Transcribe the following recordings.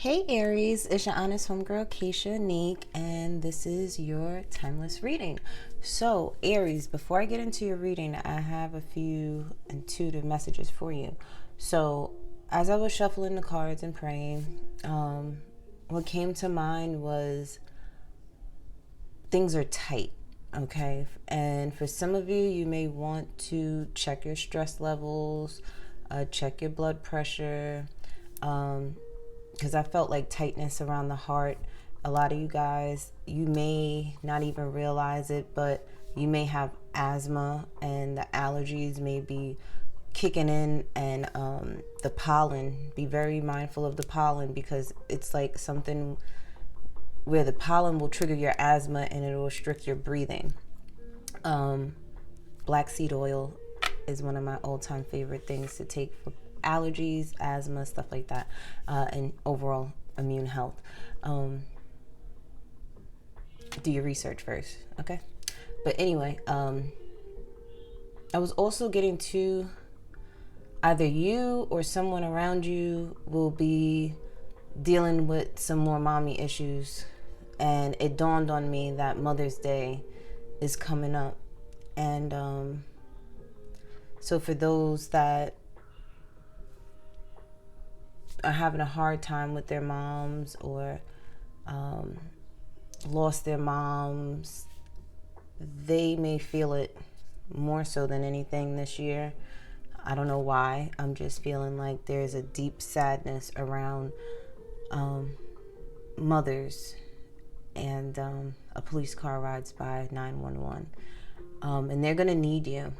Hey Aries, it's your honest homegirl Keisha Neek, and this is your timeless reading. So Aries, before I get into your reading, I have a few intuitive messages for you. So as I was shuffling the cards and praying, what came to mind was things are tight, okay? And for some of you, you may want to check your stress levels, check your blood pressure, because I felt like tightness around the heart. A lot of you guys, you may not even realize it, but you may have asthma and the allergies may be kicking in, and the pollen. Be very mindful of the pollen, because it's like something where the pollen will trigger your asthma and it will restrict your breathing. Black seed oil is one of my all-time favorite things to take for allergies, asthma, stuff like that, and overall immune health. Do your research first, okay? But anyway, I was also getting to either you or someone around you will be dealing with some more mommy issues, and it dawned on me that Mother's Day is coming up, and so for those that are having a hard time with their moms, or lost their moms, they may feel it more so than anything this year. I don't know why. I'm just feeling like there's a deep sadness around mothers, and a police car rides by 911, and they're gonna need you,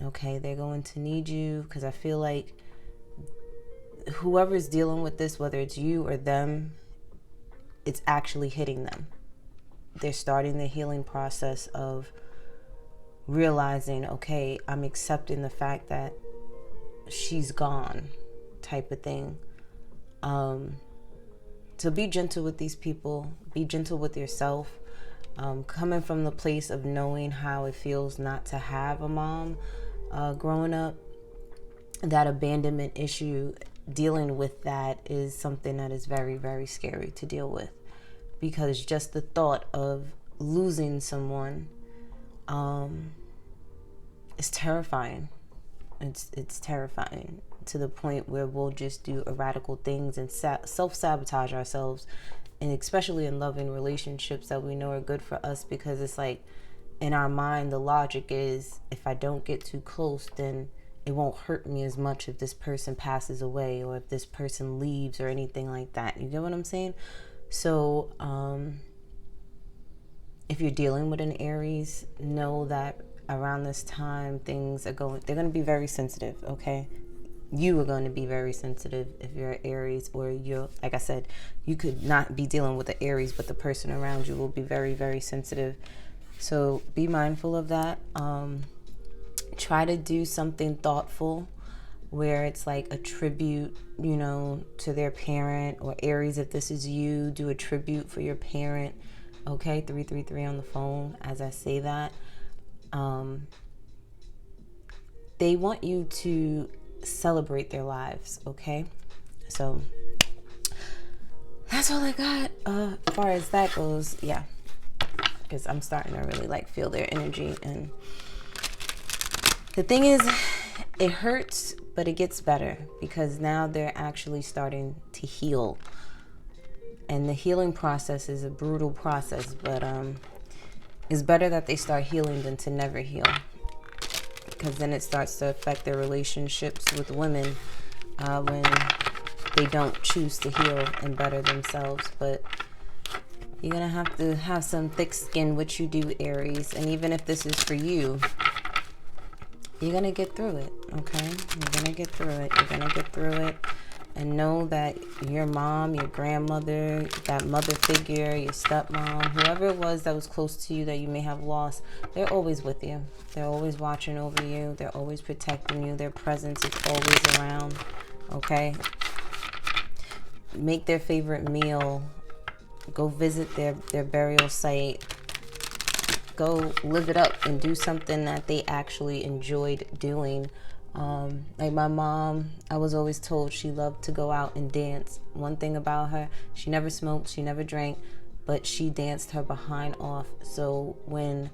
okay? They're going to need you, because I feel like whoever's dealing with this, whether it's you or them, it's actually hitting them. They're starting the healing process of realizing, okay, I'm accepting the fact that she's gone, type of thing. So be gentle with these people. Be gentle with yourself. Coming from the place of knowing how it feels not to have a mom growing up, that abandonment issue, dealing with that is something that is very, very scary to deal with, because just the thought of losing someone is terrifying. It's terrifying to the point where we'll just do radical things and self-sabotage ourselves, and especially in loving relationships that we know are good for us, because it's like in our mind the logic is, if I don't get too close, then it won't hurt me as much if this person passes away, or if this person leaves, or anything like that. You get what I'm saying? So if you're dealing with an Aries, know that around this time they're going to be very sensitive, okay? You are going to be very sensitive if you're an Aries, or you're, like I said, you could not be dealing with the Aries, but the person around you will be very, very sensitive. So be mindful of that. Try to do something thoughtful where it's like a tribute, to their parent, or Aries, if this is you, do a tribute for your parent, okay? 333 on the phone as I say that. They want you to celebrate their lives, okay? So that's all I got as far as that goes. Yeah, because I'm starting to really feel their energy, and the thing is, it hurts, but it gets better, because now they're actually starting to heal. And the healing process is a brutal process, but it's better that they start healing than to never heal, because then it starts to affect their relationships with women when they don't choose to heal and better themselves. But you're going to have some thick skin, which you do, Aries. And even if this is for you, you're going to get through it, okay? You're going to get through it. You're going to get through it. And know that your mom, your grandmother, that mother figure, your stepmom, whoever it was that was close to you that you may have lost, they're always with you. They're always watching over you. They're always protecting you. Their presence is always around, okay? Make their favorite meal. Go visit their burial site. Go live it up and do something that they actually enjoyed doing. Like my mom, I was always told she loved to go out and dance. One thing about her, she never smoked, she never drank, but she danced her behind off. So when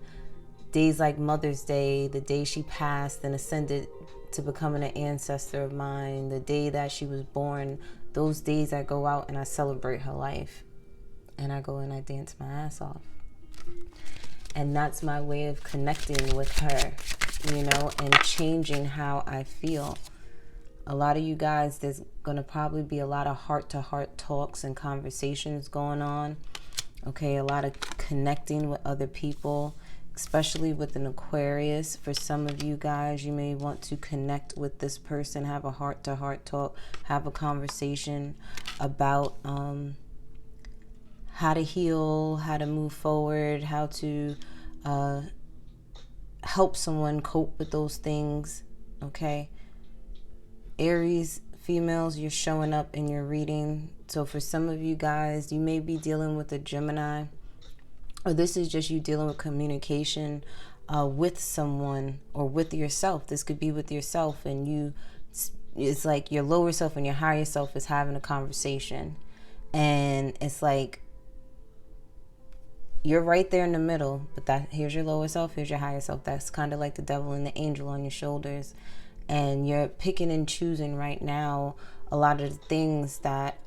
days like Mother's Day, the day she passed and ascended to becoming an ancestor of mine, the day that she was born, those days I go out and I celebrate her life. And I go and I dance my ass off. And that's my way of connecting with her, you know, and changing how I feel. A lot of you guys, there's going to probably be a lot of heart-to-heart talks and conversations going on. Okay, a lot of connecting with other people, especially with an Aquarius. For some of you guys, you may want to connect with this person, have a heart-to-heart talk, have a conversation about how to heal, how to move forward, how to help someone cope with those things, okay? Aries females, you're showing up in your reading. So for some of you guys, you may be dealing with a Gemini, or this is just you dealing with communication with someone or with yourself. This could be with yourself, and it's like your lower self and your higher self is having a conversation. And it's like, you're right there in the middle, but here's your lower self, here's your higher self. That's kind of like the devil and the angel on your shoulders. And you're picking and choosing right now a lot of the things that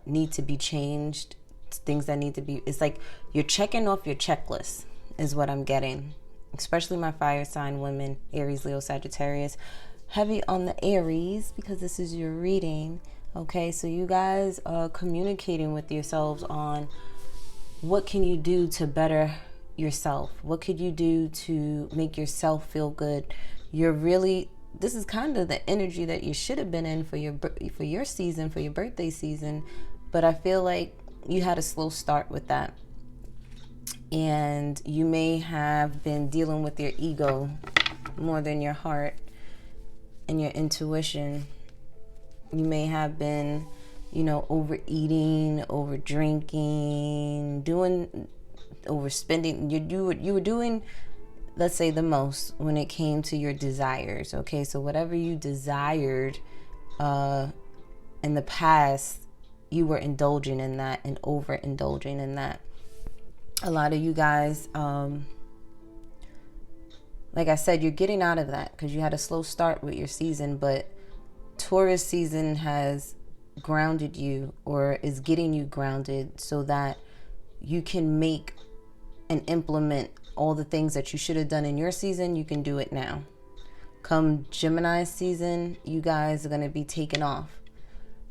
need to be changed, things that need to be, it's like you're checking off your checklist is what I'm getting. Especially my fire sign women, Aries, Leo, Sagittarius. Heavy on the Aries because this is your reading. Okay, so you guys are communicating with yourselves on what can you do to better yourself? What could you do to make yourself feel good? This is kind of the energy that you should have been in for your season, for your birthday season. But I feel like you had a slow start with that. And you may have been dealing with your ego more than your heart and your intuition. You may have been, overeating, over drinking, overspending. You were doing, let's say, the most when it came to your desires. Okay, so whatever you desired in the past, you were indulging in that and overindulging in that. A lot of you guys, like I said, you're getting out of that because you had a slow start with your season, but Taurus season has grounded you, or is getting you grounded, so that you can make and implement all the things that you should have done in your season. You can do it now. Come Gemini season, you guys are going to be taken off,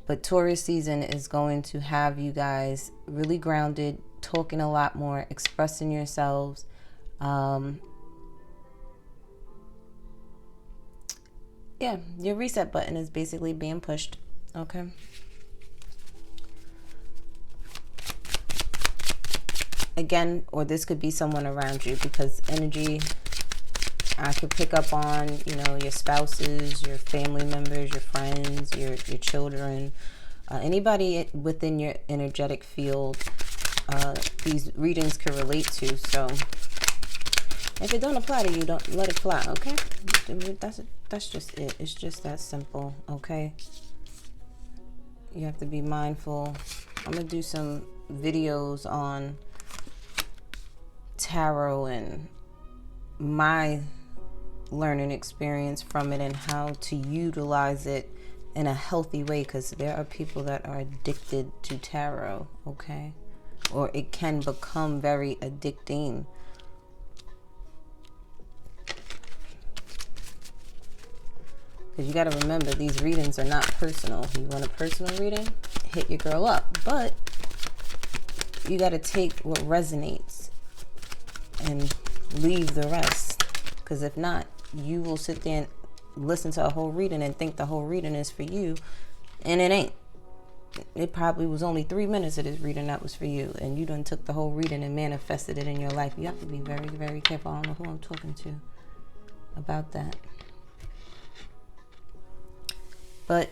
but Taurus season is going to have you guys really grounded, talking a lot more, expressing yourselves. Yeah, your reset button is basically being pushed. Okay. Again, or this could be someone around you, because energy, I could pick up on, your spouses, your family members, your friends, your children, anybody within your energetic field. These readings could relate to. So if it don't apply to you, don't let it fly. Okay, that's just it. It's just that simple. Okay, you have to be mindful. I'm gonna do some videos on tarot and my learning experience from it and how to utilize it in a healthy way, because there are people that are addicted to tarot. Okay, or it can become very addicting. Because you got to remember, these readings are not personal. You want a personal reading? Hit your girl up. But you got to take what resonates and leave the rest. Because if not, you will sit there and listen to a whole reading and think the whole reading is for you. And it ain't. It probably was only 3 minutes of this reading that was for you. And you done took the whole reading and manifested it in your life. You have to be very, very careful. I don't know who I'm talking to about that. But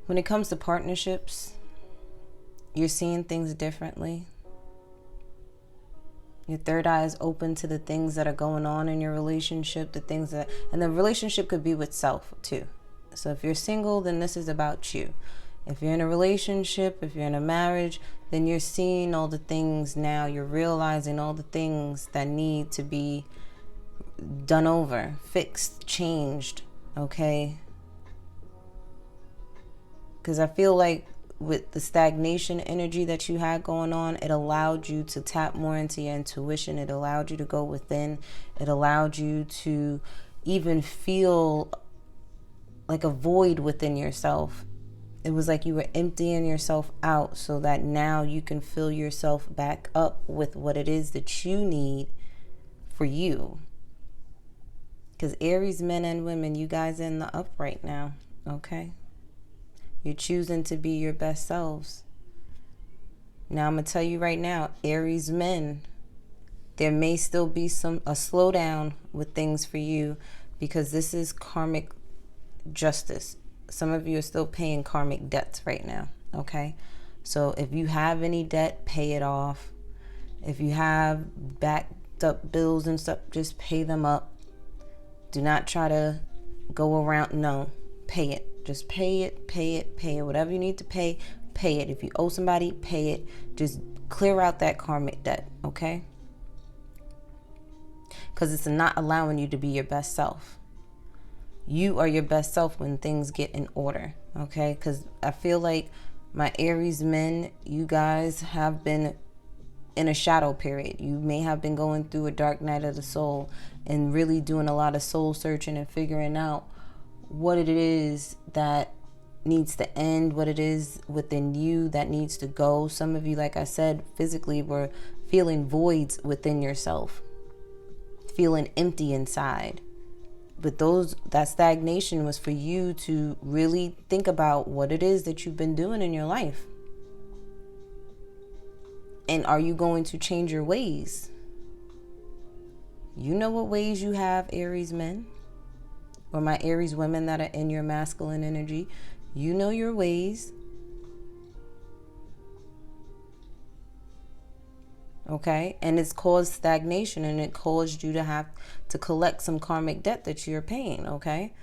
when it comes to partnerships, you're seeing things differently. Your third eye is open to the things that are going on in your relationship, the things that, and the relationship could be with self too. So if you're single, then this is about you. If you're in a relationship, if you're in a marriage, then you're seeing all the things now. You're realizing all the things that need to be done over, fixed, changed, okay? Because I feel like with the stagnation energy that you had going on, it allowed you to tap more into your intuition. It allowed you to go within. It allowed you to even feel like a void within yourself. It was like you were emptying yourself out so that now you can fill yourself back up with what it is that you need for you. Because Aries men and women, you guys are in the up right now, okay? You're choosing to be your best selves. Now, I'm going to tell you right now, Aries men, there may still be a slowdown with things for you because this is karmic justice. Some of you are still paying karmic debts right now, okay? So if you have any debt, pay it off. If you have backed up bills and stuff, just pay them up. Do not try to go around. No, pay it. Just pay it, pay it, pay it. Whatever you need to pay, pay it. If you owe somebody, pay it. Just clear out that karmic debt, okay? Because it's not allowing you to be your best self. You are your best self when things get in order, okay? Because I feel like my Aries men, you guys have been in a shadow period. You may have been going through a dark night of the soul and really doing a lot of soul searching and figuring out what it is that needs to end, what it is within you that needs to go. Some of you, like I said, physically were feeling voids within yourself, feeling empty inside. But that stagnation was for you to really think about what it is that you've been doing in your life. And are you going to change your ways? You know what ways you have, Aries men. Or my Aries women that are in your masculine energy, you know your ways. Okay? And it's caused stagnation, and it caused you to have to collect some karmic debt that you're paying, okay?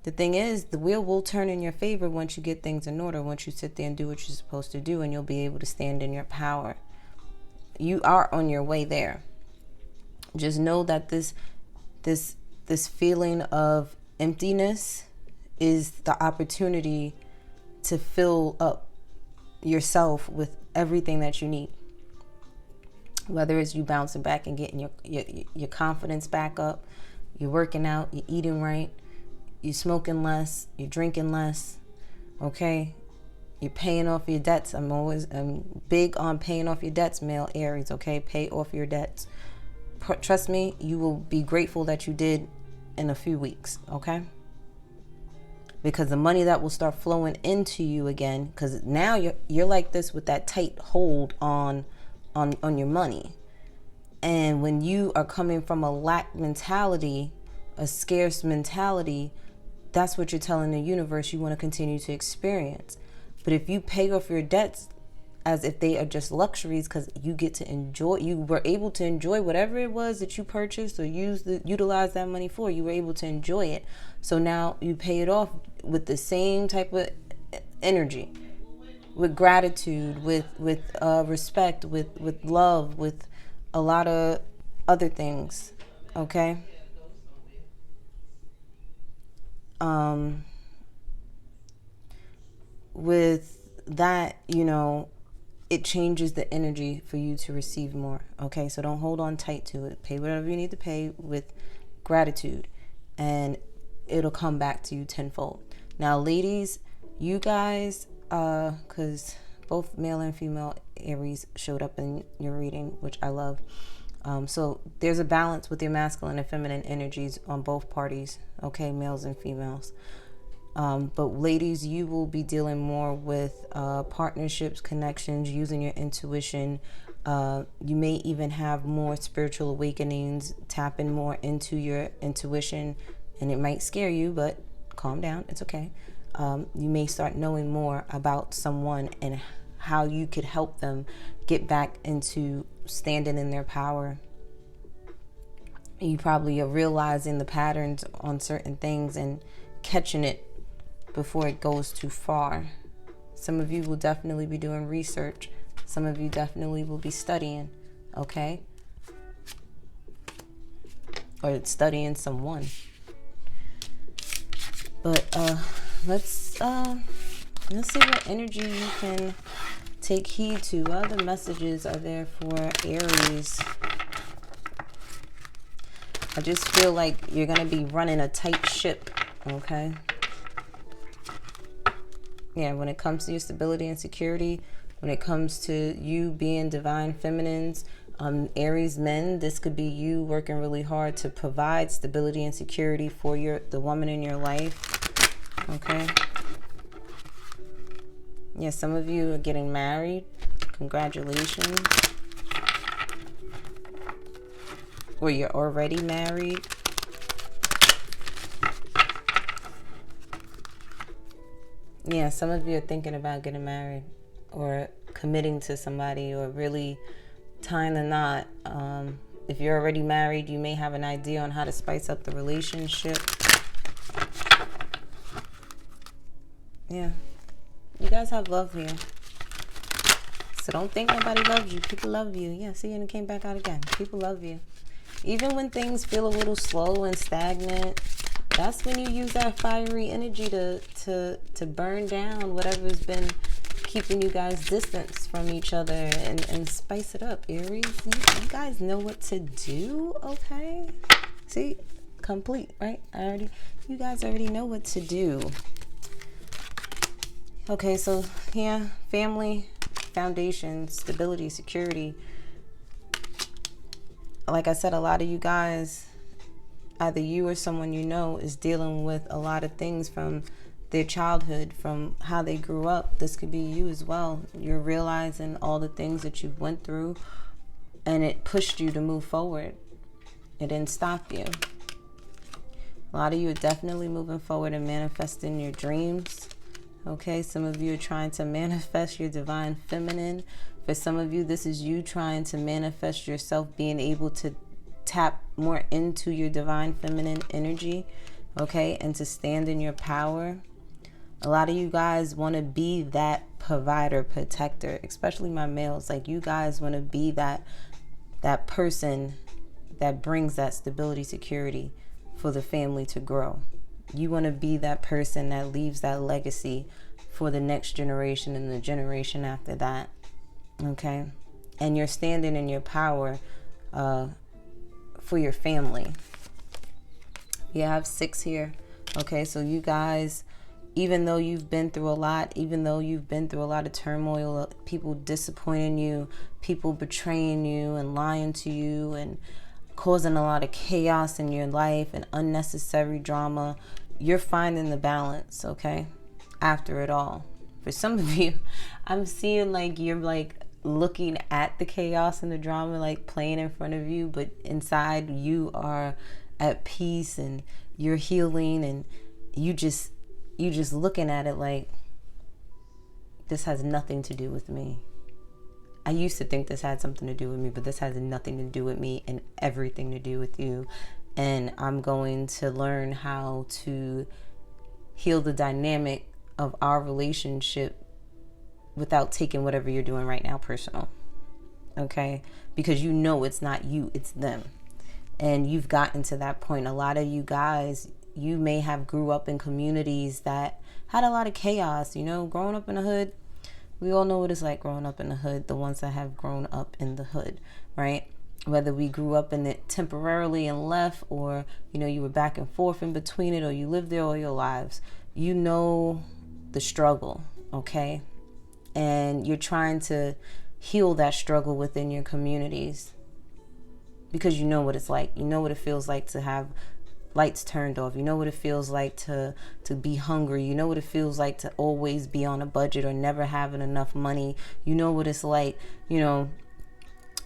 The thing is, the wheel will turn in your favor once you get things in order, once you sit there and do what you're supposed to do, and you'll be able to stand in your power. You are on your way there. Just know that this feeling of emptiness is the opportunity to fill up yourself with everything that you need. Whether it's you bouncing back and getting your confidence back up, you're working out, you're eating right, you're smoking less, you're drinking less, okay? You're paying off your debts. I'm big on paying off your debts, male Aries, okay? Pay off your debts. Trust me, you will be grateful that you did in a few weeks, okay? Because the money that will start flowing into you again, because now you're like this with that tight hold on your money. And when you are coming from a lack mentality, a scarce mentality, that's what you're telling the universe you want to continue to experience. But if you pay off your debts as if they are just luxuries, because you were able to enjoy whatever it was that you purchased or utilize that money for, you were able to enjoy it. So now you pay it off with the same type of energy, with gratitude, with respect, with love, with a lot of other things, okay? With that, it changes the energy for you to receive more, okay? So don't hold on tight to it. Pay whatever you need to pay with gratitude, and it'll come back to you tenfold. Now, ladies, you guys, because both male and female Aries showed up in your reading, which I love. So there's a balance with your masculine and feminine energies on both parties, okay, males and females. But ladies, you will be dealing more with partnerships, connections, using your intuition. You may even have more spiritual awakenings, tapping more into your intuition, and it might scare you, but calm down. It's okay. You may start knowing more about someone and how you could help them get back into standing in their power. You probably are realizing the patterns on certain things and catching it before it goes too far. Some of you will definitely be doing research. Some of you definitely will be studying, okay? Or studying someone. But let's see what energy you can take heed to. What other messages are there for Aries? I just feel like you're going to be running a tight ship, okay? Yeah, when it comes to your stability and security, when it comes to you being divine feminines, Aries men, this could be you working really hard to provide stability and security for the woman in your life, okay? Yeah, some of you are getting married. Congratulations. Or you're already married. Yeah, some of you are thinking about getting married or committing to somebody or really tying the knot. If you're already married, you may have an idea on how to spice up the relationship. Yeah, you guys have love here. So don't think nobody loves you. People love you. Yeah, see, and it came back out again. People love you. Even when things feel a little slow and stagnant, that's when you use that fiery energy to burn down whatever's been keeping you guys distance from each other and spice it up. Aries, you guys know what to do, okay? See, complete, right? You guys already know what to do. Okay, so yeah, family, foundation, stability, security. Like I said, a lot of you guys, either you or someone you know, is dealing with a lot of things from their childhood, from how they grew up. This could be you as well. You're realizing all the things that you've went through, and it pushed you to move forward. It didn't stop you. A lot of you are definitely moving forward and manifesting your dreams. Okay, some of you are trying to manifest your divine feminine. For some of you, this is you trying to manifest yourself being able to tap more into your divine feminine energy, okay, and to stand in your power. A lot of you guys want to be that provider, protector, especially my males. Like, you guys want to be that person that brings that stability, security for the family to grow. You want to be that person that leaves that legacy for the next generation and the generation after that. Okay, and you're standing in your power for your family. You have 6 here. Okay, so you guys, even though you've been through a lot, even though you've been through a lot of turmoil, people disappointing you, people betraying you and lying to you and causing a lot of chaos in your life and unnecessary drama, you're finding the balance, okay, after it all. For some of you, I'm seeing like you're like looking at the chaos and the drama like playing in front of you, but inside you are at peace and you're healing, and you just looking at it like, this has nothing to do with me. I used to think this had something to do with me, but this has nothing to do with me and everything to do with you. And I'm going to learn how to heal the dynamic of our relationship without taking whatever you're doing right now personal. Okay? Because you know it's not you, it's them. And you've gotten to that point. A lot of you guys, you may have grew up in communities that had a lot of chaos. You know, growing up in the hood, we all know what it's like growing up in the hood, the ones that have grown up in the hood, right? Whether we grew up in it temporarily and left, or, you know, you were back and forth in between it, or you lived there all your lives. You know the struggle, okay? And you're trying to heal that struggle within your communities because you know what it's like. You know what it feels like to have lights turned off. You know what it feels like to be hungry. You know what it feels like to always be on a budget or never having enough money. You know what it's like, you know,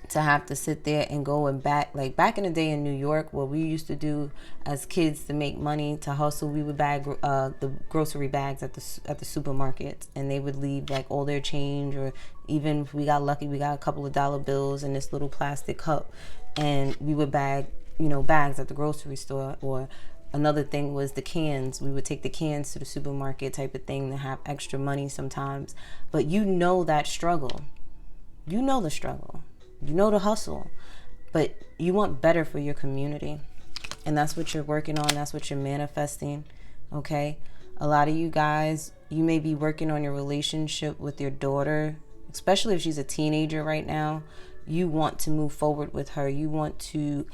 to have to sit there and go and like back in the day in New York, what we used to do as kids to make money, to hustle, we would bag the grocery bags at the supermarkets, and they would leave like all their change, or even if we got lucky, we got a couple of dollar bills in this little plastic cup, and we would bag, you know, bags at the grocery store. Or another thing was the cans. We would take the cans to the supermarket type of thing to have extra money sometimes. But you know that struggle. You know the struggle. You know the hustle, but you want better for your community. And that's what you're working on. That's what you're manifesting. Okay. A lot of you guys, you may be working on your relationship with your daughter, especially if she's a teenager right now. You want to move forward with her. You want to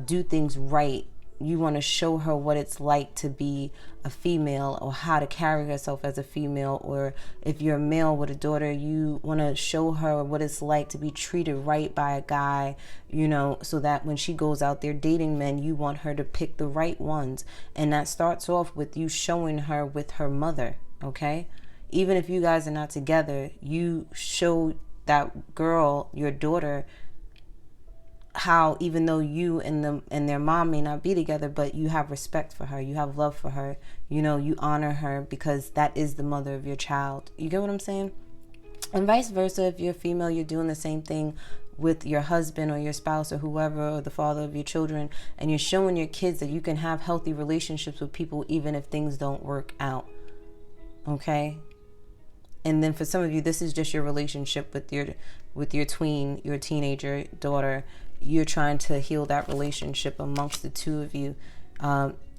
do things right. You want to show her what it's like to be a female, or how to carry herself as a female. Or if you're a male with a daughter, you want to show her what it's like to be treated right by a guy, you know, so that when she goes out there dating men, you want her to pick the right ones. And that starts off with you showing her with her mother. Okay. Even if you guys are not together, you show that girl, your daughter, how even though you and their mom may not be together, but you have respect for her, you have love for her, you know, you honor her, because that is the mother of your child. You get what I'm saying? And vice versa, if you're female, you're doing the same thing with your husband or your spouse or whoever, or the father of your children, and you're showing your kids that you can have healthy relationships with people even if things don't work out. Okay? And then for some of you, this is just your relationship with your tween, your teenager daughter. You're trying to heal that relationship amongst the two of you.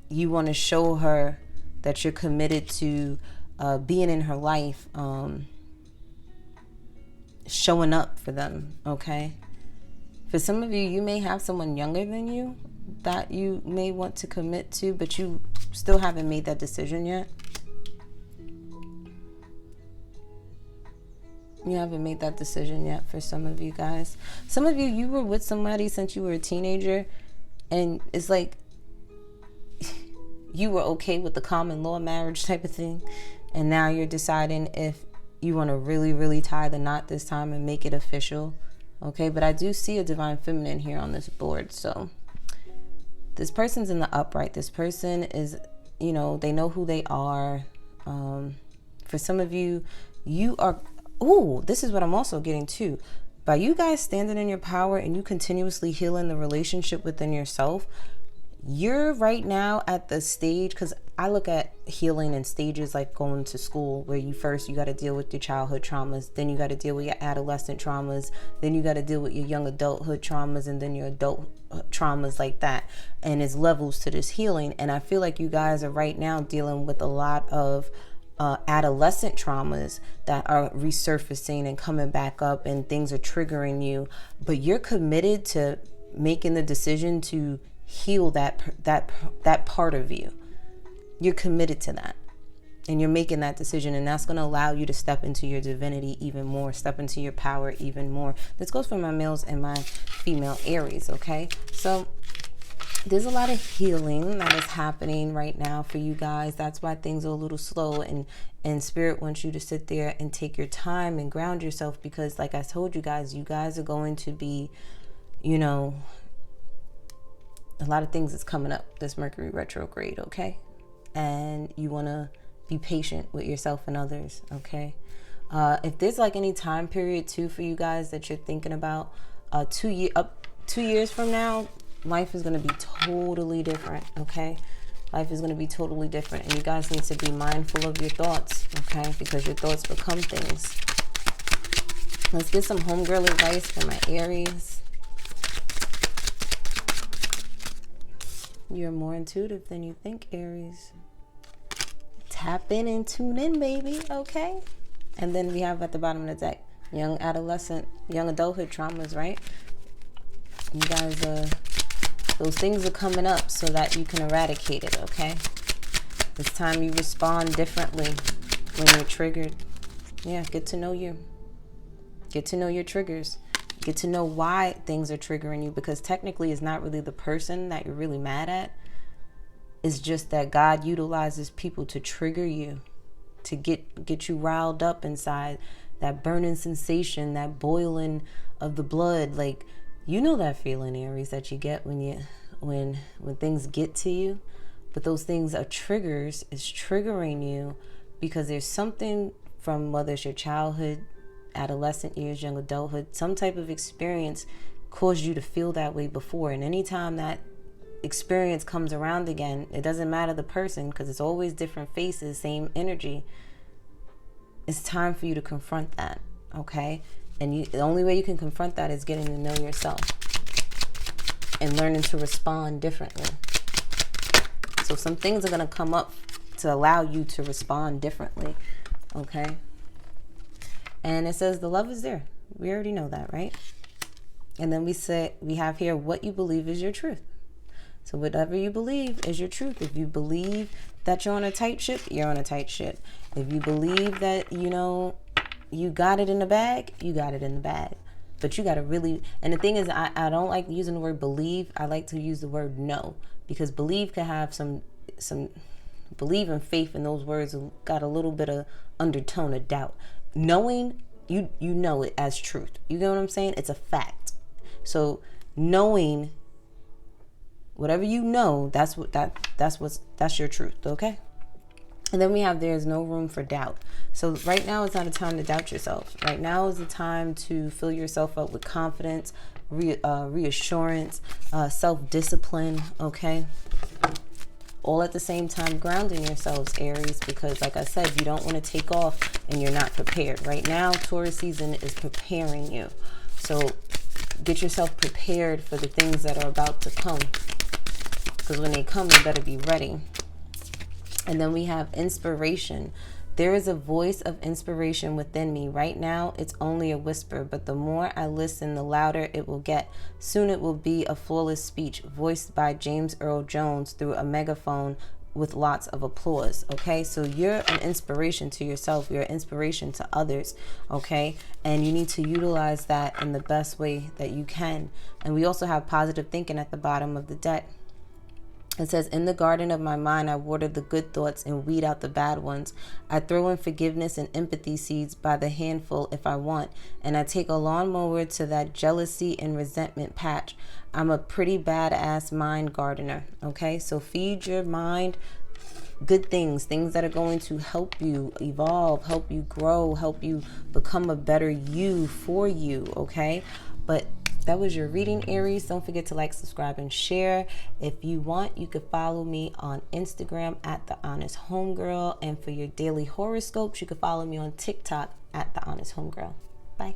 You want to show her that you're committed to being in her life, showing up for them, okay? For some of you, you may have someone younger than you that you may want to commit to, but you still haven't made that decision yet. You haven't made that decision yet for some of you guys. Some of you, you were with somebody since you were a teenager, and it's like you were okay with the common law marriage type of thing, and now you're deciding if you want to really, really tie the knot this time and make it official. Okay, but I do see a divine feminine here on this board. So this person's in the upright. This person is, you know, they know who they are. For some of you, you are... Oh, this is what I'm also getting too. By you guys standing in your power and you continuously healing the relationship within yourself, you're right now at the stage, because I look at healing in stages like going to school, where you got to deal with your childhood traumas, then you got to deal with your adolescent traumas, then you got to deal with your young adulthood traumas, and then your adult traumas, like that. And it's levels to this healing. And I feel like you guys are right now dealing with a lot of adolescent traumas that are resurfacing and coming back up, and things are triggering you, but you're committed to making the decision to heal that part of you. You're committed to that, and you're making that decision, and that's going to allow you to step into your divinity even more, step into your power even more. This goes for my males and my female Aries. Okay, so there's a lot of healing that is happening right now for you guys. That's why things are a little slow, and Spirit wants you to sit there and take your time and ground yourself, because like I told you guys are going to be, you know, a lot of things is coming up this Mercury retrograde, okay? And you want to be patient with yourself and others, okay? If there's like any time period too for you guys that you're thinking about, 2 years from now, life is going to be totally different, okay? Life is going to be totally different, and you guys need to be mindful of your thoughts, okay? Because your thoughts become things. Let's get some homegirl advice for my Aries. You're more intuitive than you think, Aries. Tap in and tune in, baby, okay? And then we have at the bottom of the deck, young adolescent, young adulthood traumas, right? You guys those things are coming up so that you can eradicate it, okay? It's time you respond differently when you're triggered. Yeah, get to know you. Get to know your triggers. Get to know why things are triggering you, because technically it's not really the person that you're really mad at. It's just that God utilizes people to trigger you, to get you riled up inside, that burning sensation, that boiling of the blood. Like, you know that feeling, Aries, that you get when things get to you, but those things are triggers. It's triggering you because there's something from, whether it's your childhood, adolescent years, young adulthood, some type of experience caused you to feel that way before. And anytime that experience comes around again, it doesn't matter the person, because it's always different faces, same energy. It's time for you to confront that, okay? And the only way you can confront that is getting to know yourself and learning to respond differently. So some things are going to come up to allow you to respond differently, okay? And it says the love is there. We already know that, right? And then we have here, what you believe is your truth. So whatever you believe is your truth. If you believe that you're on a tight ship, you're on a tight ship. If you believe that, you know, you got it in the bag, you got it in the bag. But you got to really, and the thing is, I don't like using the word believe. I like to use the word know, because believe can have some believe and faith in those words got a little bit of undertone of doubt. Knowing, you know it as truth. You get what I'm saying? It's a fact. So knowing, whatever you know, that's your truth, okay? And then we have, there's no room for doubt. So right now is not a time to doubt yourself. Right now is the time to fill yourself up with confidence, reassurance, self-discipline, okay? All at the same time grounding yourselves, Aries, because like I said, you don't want to take off and you're not prepared. Right now, Taurus season is preparing you. So get yourself prepared for the things that are about to come, because when they come, you better be ready. And then we have inspiration. There is a voice of inspiration within me. Right now, it's only a whisper, but the more I listen, the louder it will get. Soon it will be a flawless speech voiced by James Earl Jones through a megaphone with lots of applause, okay? So you're an inspiration to yourself. You're an inspiration to others, okay? And you need to utilize that in the best way that you can. And we also have positive thinking at the bottom of the deck. It says, in the garden of my mind, I water the good thoughts and weed out the bad ones. I throw in forgiveness and empathy seeds by the handful if I want. And I take a lawnmower to that jealousy and resentment patch. I'm a pretty badass mind gardener. Okay, so feed your mind good things that are going to help you evolve, help you grow, help you become a better you for you. Okay, but that was your reading, Aries. Don't forget to like, subscribe, and share. If you want, you could follow me on Instagram at The Honest Homegirl. And for your daily horoscopes, you could follow me on TikTok at The Honest Homegirl. Bye.